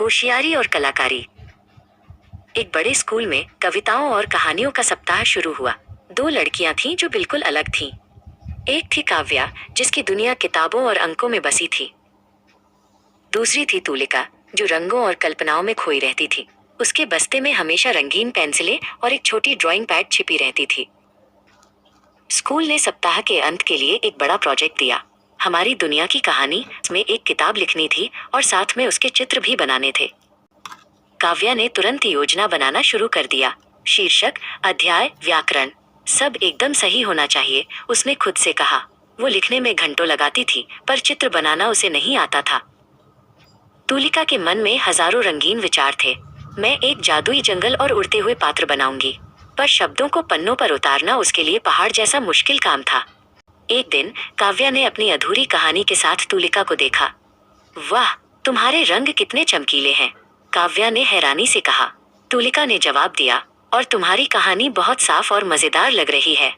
होशियारी और कलाकारी। एक बड़े स्कूल में कविताओं और कहानियों का सप्ताह शुरू हुआ। दो लड़कियां थीं जो बिल्कुल अलग थीं। एक थी काव्या, जिसकी दुनिया किताबों और अंकों में बसी थी। दूसरी थी तुलिका, जो रंगों और कल्पनाओं में खोई रहती थी। उसके बस्ते में हमेशा रंगीन पेंसिलें और एक छोटी ड्राइंग पैड छिपी रहती थी। स्कूल ने सप्ताह के अंत के लिए एक बड़ा प्रोजेक्ट दिया। हमारी दुनिया की कहानी में एक किताब लिखनी थी और साथ में उसके चित्र भी बनाने थे। काव्या ने तुरंत योजना बनाना शुरू कर दिया। शीर्षक, अध्याय, व्याकरण, सब एकदम सही होना चाहिए, उसने खुद से कहा। वो लिखने में घंटों लगाती थी, पर चित्र बनाना उसे नहीं आता था। तुलिका के मन में हजारों रंगीन विचार थे। मैं एक जादुई जंगल और उड़ते हुए पात्र बनाऊंगी, पर शब्दों को पन्नों पर उतारना उसके लिए पहाड़ जैसा मुश्किल काम था। एक दिन काव्या ने अपनी अधूरी कहानी के साथ तुलिका को देखा। वाह, तुम्हारे रंग कितने चमकीले हैं, काव्या ने हैरानी से कहा। तुलिका ने जवाब दिया, और तुम्हारी कहानी बहुत साफ और मजेदार लग रही है।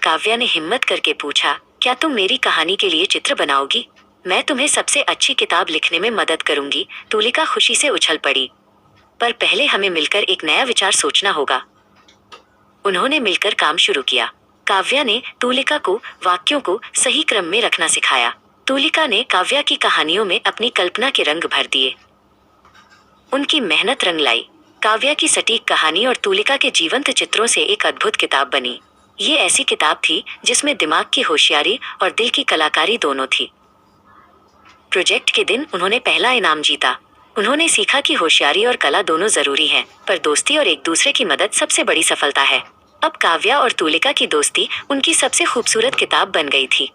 काव्या ने हिम्मत करके पूछा, क्या तुम मेरी कहानी के लिए चित्र बनाओगी? मैं तुम्हें सबसे अच्छी किताब लिखने में मदद करूंगी। तुलिका खुशी से उछल पड़ी। पर पहले हमें मिलकर एक नया विचार सोचना होगा। उन्होंने मिलकर काम शुरू किया। काव्या ने तुलिका को वाक्यों को सही क्रम में रखना सिखाया। तुलिका ने काव्या की कहानियों में अपनी कल्पना के रंग भर दिए। उनकी मेहनत रंग लाई। काव्या की सटीक कहानी और तुलिका के जीवंत चित्रों से एक अद्भुत किताब बनी। ये ऐसी किताब थी जिसमें दिमाग की होशियारी और दिल की कलाकारी दोनों थी। प्रोजेक्ट के दिन उन्होंने पहला इनाम जीता। उन्होंने सीखा कि होशियारी और कला दोनों जरूरी हैं, पर दोस्ती और एक दूसरे की मदद सबसे बड़ी सफलता है। अब काव्या और तुलिका की दोस्ती उनकी सबसे खूबसूरत किताब बन गई थी।